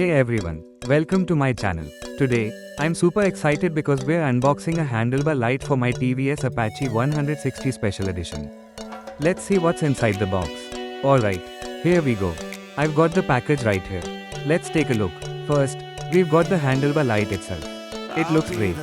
Hey everyone, welcome to my channel. Today, I'm super excited because we're unboxing a handlebar light for my TVS Apache 160 Special Edition. Let's see what's inside the box. Alright, here we go. I've got the package right here. Let's take a look. First, we've got the handlebar light itself. It looks great.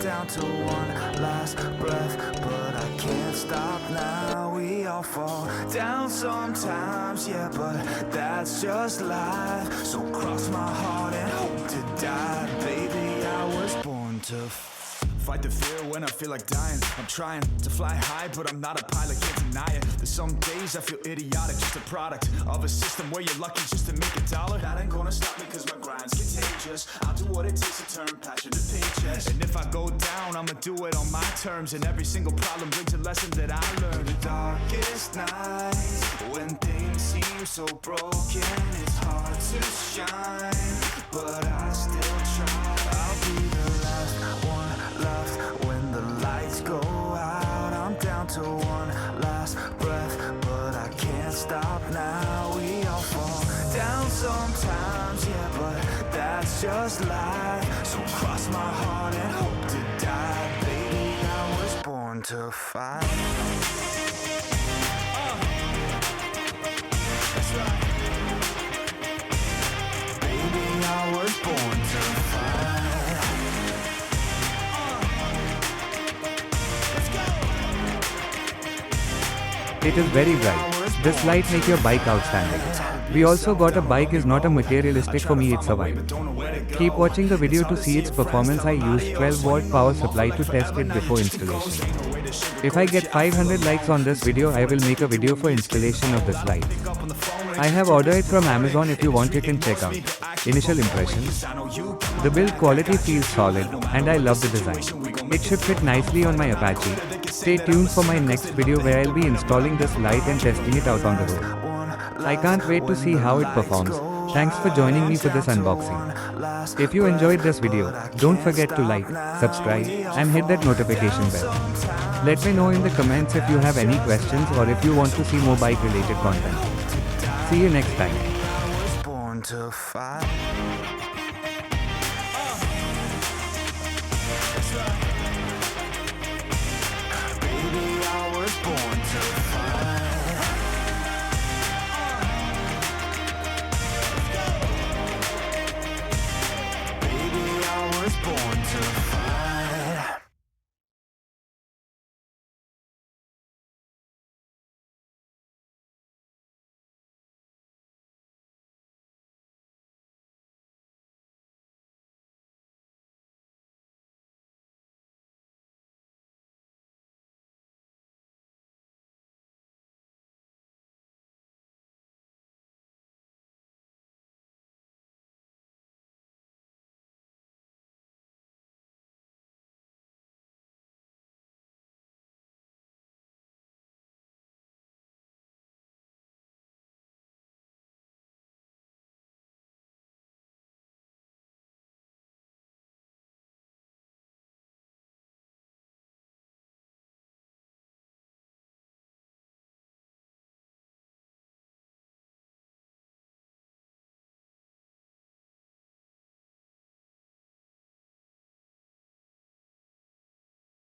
Down to one last breath, but I can't stop now. We all fall down sometimes, yeah, but that's just life. So cross my heart and hope to die. Baby, I was born to fight the fear when I feel like dying. I'm trying to fly high, but I'm not a pilot, can't deny it. There's some days I feel idiotic, just a product of a system where you're lucky just to make a dollar. That ain't gonna stop me cause my grind's contagious. I'll do what it takes to turn passion to paychecks. And if I go down, I'ma do it on my terms. And every single problem brings a lesson that I learned. The darkest nights, when things seem so broken, it's hard to shine, but I still try. I'll be the last one left when the lights go out. I'm down to one last breath, but I can't stop now. We all fall down sometimes, yeah, but that's just life. So cross my heart and hope to die. Baby, I was born to fight. That's right. Baby, I was born to fight. It is very bright. This light make your bike outstanding. We also got a bike is not a materialistic for me, it's a vibe. Keep watching the video to see its performance. I used 12-watt power supply to test it before installation. If I get 500 likes on this video, I will make a video for installation of this light. I have ordered it from Amazon. If you want, you can check out. Initial impressions. The build quality feels solid, and I love the design. It should fit nicely on my Apache. Stay tuned for my next video where I'll be installing this light and testing it out on the road. I can't wait to see how it performs. Thanks for joining me for this unboxing. If you enjoyed this video, don't forget to like, subscribe, and hit that notification bell. Let me know in the comments if you have any questions or if you want to see more bike related content. See you next time.